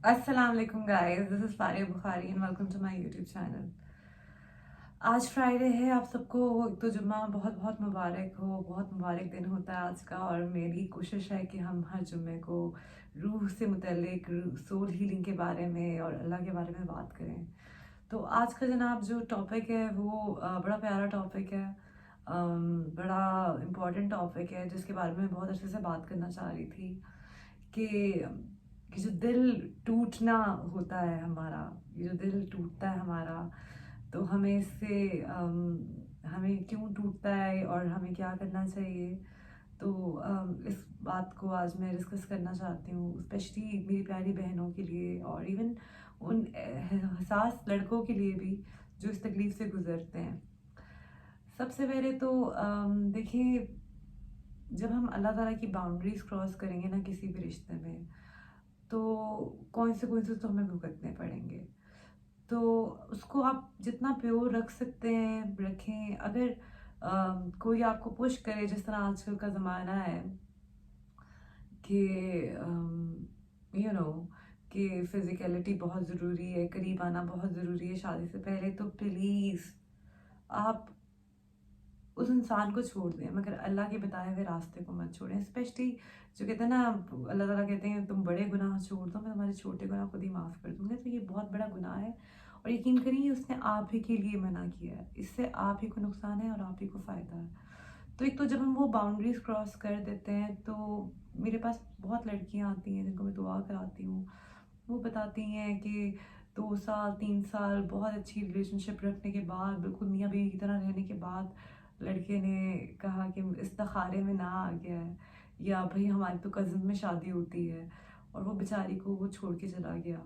Assalamu alaikum guys, this is Faria Bukhari and welcome to my YouTube channel. आज Friday है, आप सबको एक तो जुम्मा बहुत बहुत मुबारक हो, बहुत मुबारक दिन होता है आज का। और मेरी कोशिश है कि हम हर जुम्मे को रूह से मुतल्लिक सोल हीलिंग के बारे में और अल्लाह के बारे में बात करें। तो आज का जनाब जो टॉपिक है वो बड़ा प्यारा टॉपिक है, बड़ा इम्पोर्टेंट टॉपिक है जिसके बारे में बहुत अच्छे से बात करना चाह रही थी कि जो दिल टूटना होता है हमारा, ये जो दिल टूटता है हमारा, तो हमें इससे हमें क्यों टूटता है और हमें क्या करना चाहिए। तो इस बात को आज मैं डिस्कस करना चाहती हूँ, स्पेशली मेरी प्यारी बहनों के लिए और इवन उन हसास लड़कों के लिए भी जो इस तकलीफ़ से गुज़रते हैं। सबसे पहले तो देखिए, जब हम अल्लाह ताला की बाउंड्रीज क्रॉस करेंगे ना किसी भी रिश्ते में, तो कॉन्सिक्वेंसेस तो हमें भुगतने पड़ेंगे। तो उसको आप जितना प्योर रख सकते हैं रखें। अगर कोई आपको पुश करे, जिस तरह आजकल का ज़माना है कि यू नो कि फ़िज़िकलिटी बहुत ज़रूरी है, करीब आना बहुत ज़रूरी है शादी से पहले, तो प्लीज़ आप उस इंसान को छोड़ दें, मगर अल्लाह के बताए हुए रास्ते को मत छोड़ें। स्पेशली जो कहते हैं ना, अल्लाह ताला कहते हैं तुम बड़े गुनाह छोड़ दो, मैं तुम्हारे छोटे गुनाह खुद ही माफ़ कर दूँगा। तो ये बहुत बड़ा गुनाह है और यकीन करिए उसने आप ही के लिए मना किया है, इससे आप ही को नुकसान है और आप ही को फ़ायदा है। तो एक तो जब हम वो बाउंड्रीज क्रॉस कर देते हैं, तो मेरे पास बहुत लड़कियाँ आती हैं जिनको मैं दुआ कराती हूँ। वो बताती हैं कि 2 साल 3 साल बहुत अच्छी रिलेशनशिप रखने के बाद, बिल्कुल मियाँ बीवी की तरह रहने के बाद, लड़के ने कहा कि इस्तिखारे में ना आ गया है, या भाई हमारी तो कज़न में शादी होती है, और वो बेचारी को वो छोड़ के चला गया।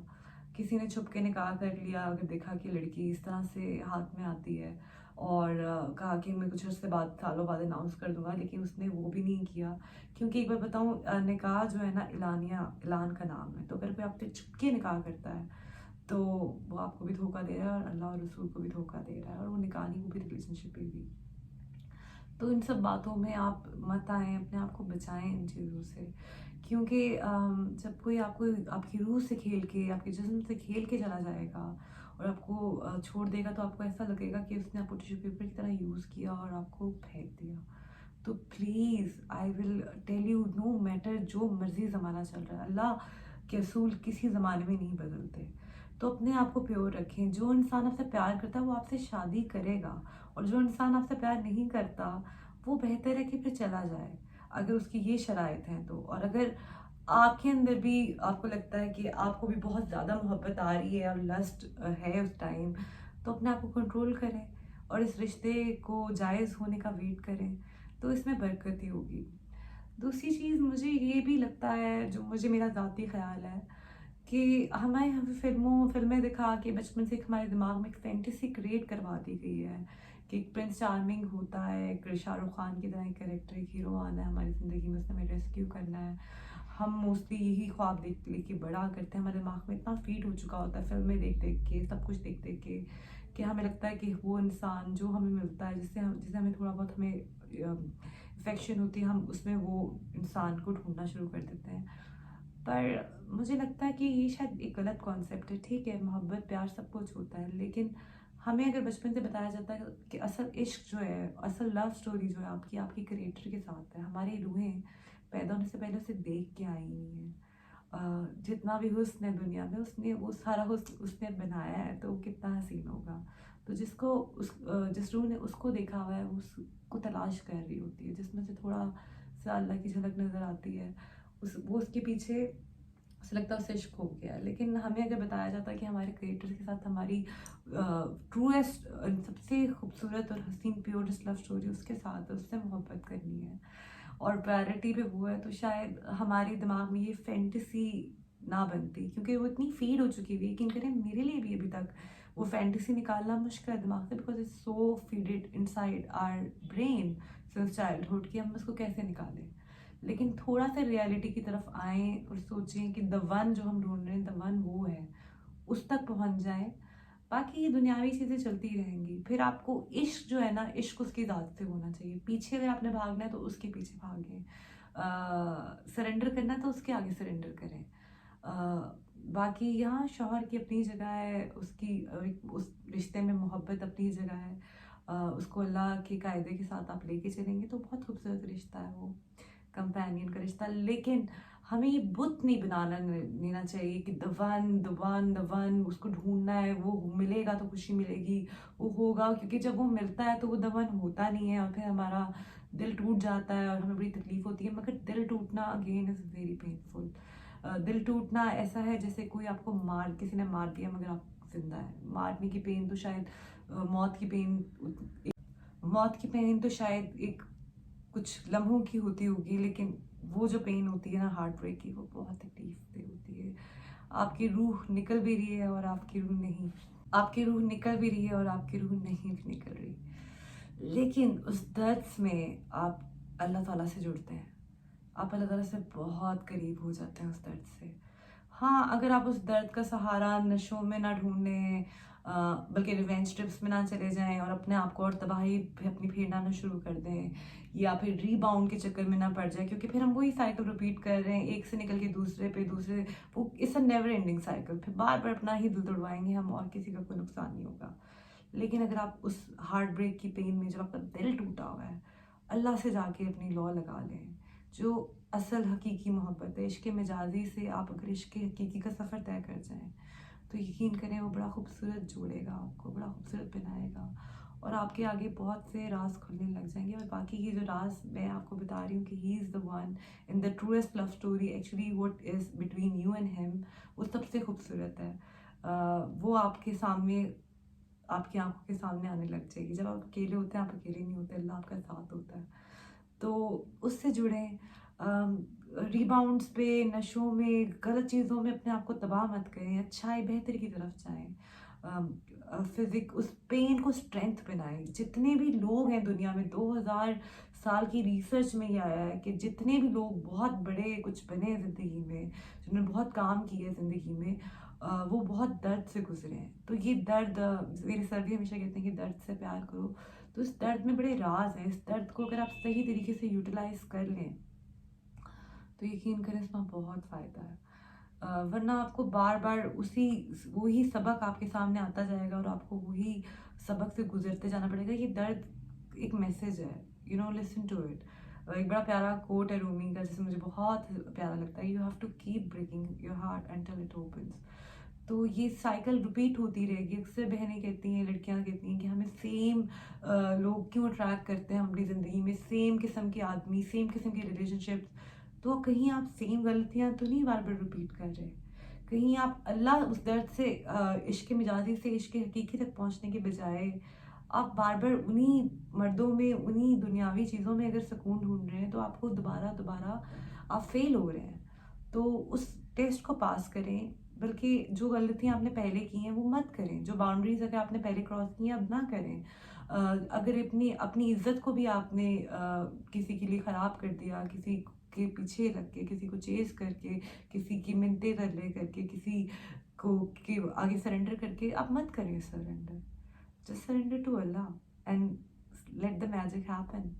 किसी ने छुप के निकाह कर लिया अगर देखा कि लड़की इस तरह से हाथ में आती है, और कहा कि मैं कुछ अर्से बाद, सालों बाद अनाउंस कर दूंगा, लेकिन उसने वो भी नहीं किया। क्योंकि एक बार बताऊं, निकाह जो है ना, ऐलान का नाम है। तो अगर कोई आपसे छुप के निकाह करता है तो वो आपको भी धोखा दे रहा है और अल्लाह और रसूल को भी धोखा दे रहा है, और वो निकाह नहीं, वो भी रिलेशनशिप भी। तो इन सब बातों में आप मत आएँ, अपने आप को बचाएं इन चीज़ों से। क्योंकि जब कोई आपको आपकी रूह से खेल के, आपके जिस्म से खेल के चला जाएगा और आपको छोड़ देगा, तो आपको ऐसा लगेगा कि उसने आपको टिश्यू पेपर की तरह यूज़ किया और आपको फेंक दिया। तो please I will tell you, no matter जो मर्ज़ी ज़माना चल रहा है, अल्लाह के रसूल किसी ज़माने में नहीं बदलते। तो अपने आप को प्योर रखें। जो इंसान आपसे प्यार करता है वो आपसे शादी करेगा, और जो इंसान आपसे प्यार नहीं करता वो बेहतर है कि फिर चला जाए, अगर उसकी ये शराइत हैं तो। और अगर आपके अंदर भी आपको लगता है कि आपको भी बहुत ज़्यादा मोहब्बत आ रही है और लस्ट है उस टाइम, तो अपने आप को कंट्रोल करें और इस रिश्ते को जायज़ होने का वेट करें, तो इसमें बरकत ही होगी। दूसरी चीज़ मुझे ये भी लगता है, जो मुझे मेरा ज़ाती ख़्याल है, कि हमारे यहाँ पे फिल्में दिखा के बचपन से हमारे दिमाग में एक फैंटेसी क्रिएट करवा दी गई है कि एक प्रिंस चार्मिंग होता है, एक शाहरुख खान की तरह एक कैरेक्टर, एक हीरो आना है हमारी ज़िंदगी में, उसने हमें रेस्क्यू करना है। हम मोस्टली यही ख्वाब देख लेके बड़ा करते हैं, हमारे दिमाग में इतना फीड हो चुका होता है फिल्में देख देख के, सब कुछ देख देख के, कि हमें लगता है कि वो इंसान जो हमें मिलता है, जिससे हमें थोड़ा बहुत हमें इफेक्शन होती है, हम उसमें वो इंसान को ढूंढना शुरू कर देते हैं। पर मुझे लगता है कि ये शायद एक गलत कॉन्सेप्ट है। ठीक है, मोहब्बत प्यार सब कुछ होता है, लेकिन हमें अगर बचपन से बताया जाता है कि असल इश्क जो है, असल लव स्टोरी जो है आपकी आपकी क्रिएटर के साथ है। हमारी रूहें पैदा होने से पहले उसे देख के आई हुई हैं। जितना भी हुस्न है दुनिया में, उसने वो सारा हुस्न उसने बनाया है, तो वो कितना हसीन होगा। तो जिस रूह ने उसको देखा हुआ है, वो उसको तलाश कर रही होती है, जिसमें से थोड़ा सा अल्लाह की झलक नज़र आती है, वो उसके पीछे उसे लगता है उसे इश्क हो गया। लेकिन हमें अगर बताया जाता है कि हमारे क्रिएटर के साथ हमारी ट्रूएस्ट, सबसे खूबसूरत और हसीन प्योरेस्ट लव स्टोरी उसके साथ है, उससे मोहब्बत करनी है और प्रायोरिटी पे वो है, तो शायद हमारे दिमाग में ये फैंटेसी ना बनती, क्योंकि वो इतनी फीड हो चुकी हुई है। यकीन करें मेरे लिए भी अभी तक वो फैंटेसी निकालना मुश्किल है दिमाग से, because it's so feeded inside our brain since childhood कि हम उसको कैसे निकालें। लेकिन थोड़ा सा रियलिटी की तरफ आएँ और सोचें कि द वन जो हम ढूंढ रहे हैं, द वन वो है, उस तक पहुंच जाएं। बाकी ये दुनियावी चीज़ें चलती रहेंगी। फिर आपको इश्क जो है ना, इश्क उसकी ज़ात से होना चाहिए। पीछे अगर आपने भागना है तो उसके पीछे भागें, सरेंडर करना है तो उसके आगे सरेंडर करें। बाकी यहाँ शौहर की अपनी जगह है, उसकी उस रिश्ते में मोहब्बत अपनी जगह है। उसको अल्लाह के कायदे के साथ आप लेके चलेंगे तो बहुत खूबसूरत रिश्ता है वो, कंपेनियन का रिश्ता। लेकिन हमें ये बुत नहीं बनाना लेना चाहिए कि the one the one the one, उसको ढूंढना है, वो मिलेगा तो खुशी मिलेगी, वो होगा, क्योंकि जब वो मिलता है तो वो द वन होता नहीं है और फिर हमारा दिल टूट जाता है और हमें बड़ी तकलीफ होती है। मगर दिल टूटना अगेन इज़ वेरी पेनफुल। दिल टूटना ऐसा है जैसे कोई आपको किसी ने मार दिया मगर आप जिंदा है। मारने की पेन तो शायद मौत की पेन तो शायद एक कुछ लम्हों की होती होगी, लेकिन वो जो पेन होती है ना हार्ट ब्रेक की, वो बहुत तकलीफ दे होती है। आपकी रूह निकल भी रही है और आपकी रूह नहीं, आपकी रूह निकल भी रही है और आपकी रूह नहीं भी निकल रही, लेकिन उस दर्द में आप अल्लाह ताला से जुड़ते हैं, आप अल्लाह ताला से बहुत करीब हो जाते हैं उस दर्द से। हाँ, अगर आप उस दर्द का सहारा नशों में ना ढूंढें, बल्कि रिवेंज ट्रिप्स में ना चले जाएं और अपने आप को और तबाही पे अपनी फेरना शुरू कर दें, या फिर रीबाउंड के चक्कर में ना पड़ जाए, क्योंकि फिर हम वही साइकिल रिपीट कर रहे हैं, एक से निकल के दूसरे पे दूसरे, वो it's a never ending cycle. फिर बार बार अपना ही दिल तोड़वाएंगे हम और किसी का कोई नुकसान नहीं होगा। लेकिन अगर आप उस हार्ट ब्रेक की पेन में, जब आपका दिल टूटा हुआ है, अल्लाह से जाके अपनी लौ लगा लें, जो असल हकीकी मोहब्बत है। इश्क मजाजी से आप अगर इश्क हकीकी का सफ़र तय कर जाएं तो यकीन करें वो बड़ा खूबसूरत जोड़ेगा, आपको बड़ा खूबसूरत बनाएगा और आपके आगे बहुत से राज खुलने लग जाएंगे। और बाकी ये जो राज मैं आपको बता रही हूँ कि he is the one in the truest love story, actually what is between you and him, वो सबसे खूबसूरत है। वो आपके सामने, आपकी आंखों के सामने आने लग जाएगी। जब आप अकेले होते हैं, आप अकेले नहीं होते, अल्लाह आपका साथ होता है। तो उससे जुड़ें। रिबाउंड्स पे, नशों में, गलत चीज़ों में अपने आप को तबाह मत करें, अच्छाई बेहतरी की तरफ जाएं। फिजिक उस पेन को स्ट्रेंथ बनाएं। जितने भी लोग हैं दुनिया में, 2000 साल की रिसर्च में ये आया है कि जितने भी लोग बहुत बड़े कुछ बने ज़िंदगी में, जिन्होंने बहुत काम किया है ज़िंदगी में, वो बहुत दर्द से गुजरे हैं। तो ये दर्द, मेरे सर भी हमेशा कहते हैं कि दर्द से प्यार करो। तो इस दर्द में बड़े राज हैं। इस दर्द को अगर आप सही तरीके से यूटिलाइज कर लें तो यकीन करें इसमें बहुत फ़ायदा है। वरना आपको बार बार वही सबक आपके सामने आता जाएगा और आपको वही सबक से गुजरते जाना पड़ेगा। ये दर्द एक मैसेज है, you know, listen to it. एक बड़ा प्यारा कोट है रूमी का, जिसे मुझे बहुत प्यारा लगता है, you have to keep breaking your heart until it opens. तो ये साइकिल रिपीट होती रहेगी। अक्सर बहनें कहती हैं, लड़कियां कहती हैं कि हमें सेम लोग क्यों अट्रैक्ट करते हैं अपनी ज़िंदगी में, सेम किस्म के आदमी, सेम किस्म के रिलेशनशिप्स। तो कहीं आप सेम गलतियां तो नहीं बार बार रिपीट कर रहे? कहीं आप अल्लाह उस दर्द से, इश्क मिजाजी से इश्क हकीकी तक पहुंचने के बजाय आप बार बार उन्हीं मर्दों में, उन्हीं दुनियावी चीज़ों में अगर सुकून ढूंढ रहे हैं, तो आपको दोबारा दोबारा आप फेल हो रहे हैं। तो उस टेस्ट को पास करें, बल्कि जो गलतियां आपने पहले की हैं वो मत करें। जो बाउंड्रीज अगर आपने पहले क्रॉस की हैं अब ना करें। अगर अपनी अपनी इज्जत को भी आपने किसी के लिए ख़राब कर दिया, किसी के पीछे लग के, किसी को चेस करके, किसी की मिन्नतें तरले करके, किसी को के आगे सरेंडर करके, आप मत करें surrender. Just surrender to Allah and let the magic happen.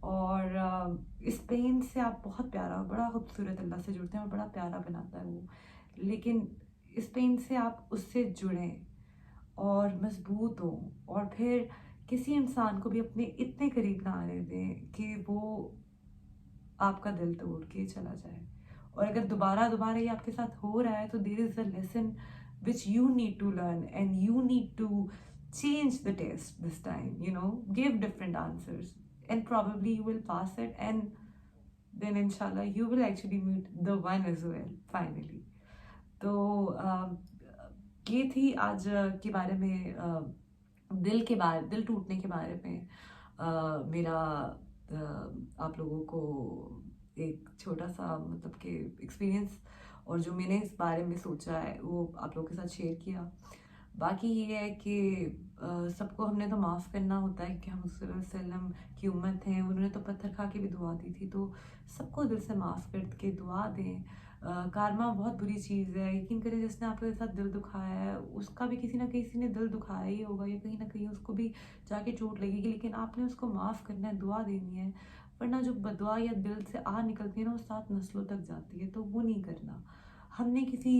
और इस पेन से आप बहुत प्यारा, बड़ा खूबसूरत अल्लाह से जुड़ते हैं और बड़ा प्यारा बनाता है वो। लेकिन इस पेन से आप उससे जुड़ें और मजबूत हों, और फिर किसी इंसान को भी अपने इतने करीब ना आने दें कि वो आपका दिल तोड़ के चला जाए। और अगर दोबारा दोबारा ये आपके साथ हो रहा है तो there is a lesson which you need to learn and you need to change the test this time, you know, give different answers and probably you will pass it, and then inshallah you will actually meet the one as well finally. तो ये थी आज के बारे में, दिल टूटने के बारे में मेरा आप लोगों को एक छोटा सा मतलब कि एक्सपीरियंस, और जो मैंने इस बारे में सोचा है वो आप लोगों के साथ शेयर किया। बाकी ये है कि सबको हमने तो माफ़ करना होता है कि हम वसल्लम की उम्मत हैं, उन्होंने तो पत्थर खा के भी दुआ दी थी, तो सबको दिल से माफ़ करके दुआ दें। कारमा बहुत बुरी चीज़ है, यकीन करें जिसने आपके साथ दिल दुखाया है उसका भी किसी ना किसी ने दिल दुखाया ही होगा, या कहीं ना कहीं उसको भी जाके चोट लगेगी, लेकिन आपने उसको माफ़ करना है, दुआ देनी है। वरना जो बदुआ या दिल से आह निकलती है ना, वो 7 नस्लों तक जाती है, तो वो नहीं करना। हमने किसी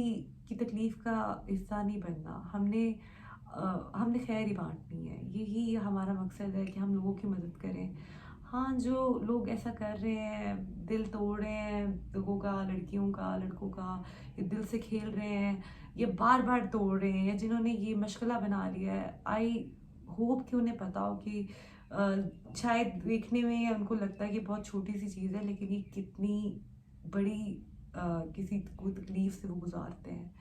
की तकलीफ़ का हिस्सा नहीं बनना, हमने खैर ही बाँटनी है। यही हमारा मकसद है कि हम लोगों की मदद करें। हाँ, जो लोग ऐसा कर रहे हैं, दिल तोड़ रहे हैं लोगों का, लड़कियों का, लड़कों का, ये दिल से खेल रहे हैं, ये बार-बार तोड़ रहे हैं, या जिन्होंने ये मशगला बना लिया है, आई होप कि उन्हें पता हो कि शायद देखने में उनको लगता है कि बहुत छोटी-सी चीज़ है, लेकिन ये कितनी बड़ी किसी को तकलीफ़ से वो गुज़ारते हैं।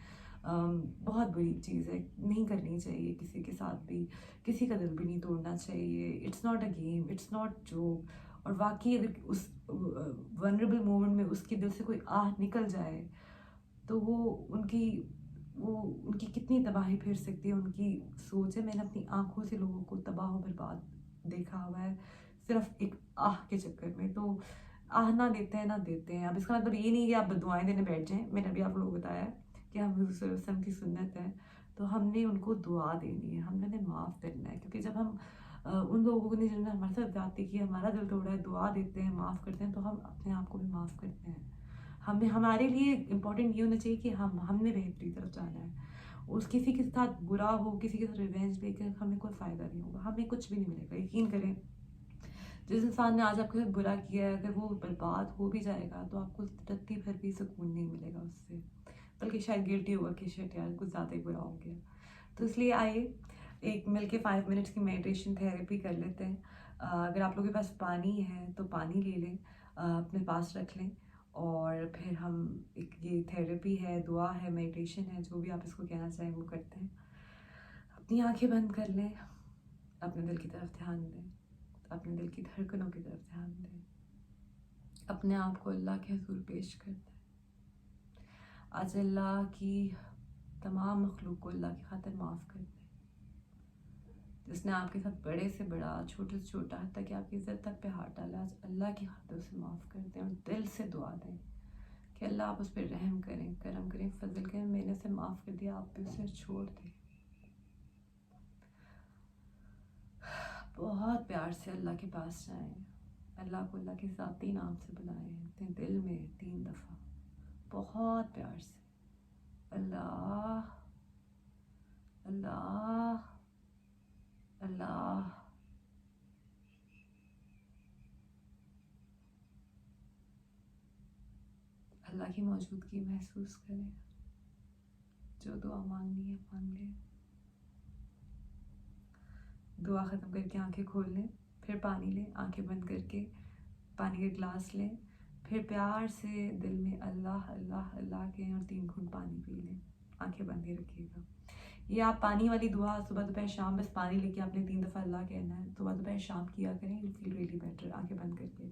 बहुत बुरी चीज़ है, नहीं करनी चाहिए किसी के साथ भी, किसी का दिल भी नहीं तोड़ना चाहिए। It's not a game, it's not joke. और वाक़ई अगर उस वल्नरेबल मोमेंट में उसके दिल से कोई आह निकल जाए, तो वो उनकी कितनी तबाही फिर सकती है, उनकी सोच है। मैंने अपनी आँखों से लोगों को तबाह व बर्बाद देखा हुआ है, सिर्फ़ एक आह के चक्कर में। तो आह ना देते हैं, ना देते हैं। अब इसका मतलब ये नहीं है कि आप बददुआएँ देने बैठ जाएँ। मैंने अभी आप लोगों को बताया कि हम हुज़ूर सल्लल्लाहु अलैहि वसल्लम की सुन्नत है, तो हमने उनको दुआ देनी है, हमने उन्हें माफ़ करना है। क्योंकि जब हम उन लोगों ने जिन्होंने हमारे साथ ज़्यादती की, हमारा दिल तोड़ा है, दुआ देते हैं, माफ़ करते हैं, तो हम अपने आप को भी माफ़ करते हैं। हमें हमारे लिए इम्पोर्टेंट ये होना चाहिए कि हमने बेहतरी तरफ जाना है। उस किसी के साथ बुरा हो, किसी के साथ रिवेंज लेकर हमें कोई फ़ायदा नहीं होगा, हमें कुछ भी नहीं मिलेगा। यकीन करें, जिस इंसान ने आज आपके साथ बुरा किया है, अगर वो बर्बाद हो भी जाएगा, तो आपको रत्ती भर भी सुकून नहीं मिलेगा उससे, बल्कि शायद गिल्टी होगा कि शिट यार कुछ ज़्यादा ही बुरा हो गया। तो इसलिए आइए एक मिलके 5 मिनट्स की मेडिटेशन थेरेपी कर लेते हैं। अगर आप लोगों के पास पानी है तो पानी ले लें, अपने पास रख लें, और फिर हम एक ये थेरेपी है, दुआ है, मेडिटेशन है, जो भी आप इसको कहना चाहें वो करते हैं। अपनी आंखें बंद कर लें, अपने दिल की तरफ ध्यान दें, अपने दिल की धड़कनों की तरफ ध्यान दें, अपने आप को अल्लाह के हुज़ूर पेश कर दें। आज अल्लाह की तमाम मखलूक को अल्लाह की खातिर माफ़ कर दें, जिसने आपके साथ बड़े से बड़ा, छोटे से छोटा, हत्ता कि आपकी इज़्ज़त तक पे हाथ डाला। आज अल्लाह की खातिर उसे माफ़ कर दें और दिल से दुआ दें कि अल्लाह आप उस पर रहम करें, करम करें, फजल करें। मैंने उसे माफ़ कर दिया, आप भी उसे छोड़ दें। बहुत प्यार से अल्लाह के पास जाएं, अल्लाह को अल्लाह के ज़ाती नाम से बुलाएं, अपने दिल में 3 दफ़ा बहुत प्यार से, अल्लाह अल्लाह अल्लाह। अल्लाह की मौजूदगी महसूस करें। जो दुआ मांगनी है मांग लें। दुआ ख़त्म करके आंखें खोल लें, फिर पानी लें, आंखें बंद करके पानी का गिलास लें, फिर प्यार से दिल में अल्लाह अल्लाह अल्लाह कहें और 3 घूंट पानी पी लें। आंखें बंद ही रखिएगा। ये आप पानी वाली दुआ सुबह दोपहर शाम, बस पानी लेके आपने 3 दफ़ा अल्लाह कहना है, सुबह दोपहर शाम किया करें, यू फील रियली बेटर आंखें बंद करके।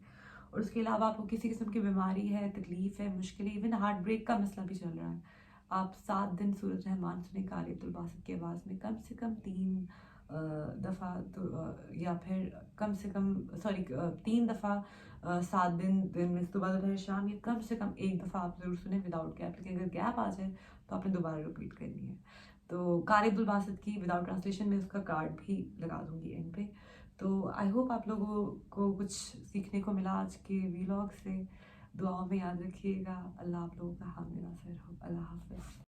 और उसके अलावा आपको किसी किस्म की बीमारी है, तकलीफ़ है, मुश्किल है, इवन हार्ट ब्रेक का मसला भी चल रहा है, आप 7 दिन सूरज रहमान सुने कारी अब्दुल बासित की आवाज़ में, कम से कम 3 दफ़ा, तो या फिर कम से कम 3 दफ़ा 7 दिन में सुबह दोपहर शाम, या कम से कम 1 दफ़ा आप ज़रूर सुने विदाउट गैप। लेकिन अगर गैप आ जाए तो आपने दोबारा रिपीट करनी है। तो कारी अब्दुल बासित की विदाउट ट्रांसलेशन में उसका कार्ड भी लगा दूंगी एंड पे। तो आई होप आप लोगों को कुछ सीखने को मिला आज के वीलॉग से। दुआओं में याद रखिएगा। अल्लाह आप लोगों का हामी नासिर हो। अल्लाह हाफ़िज़।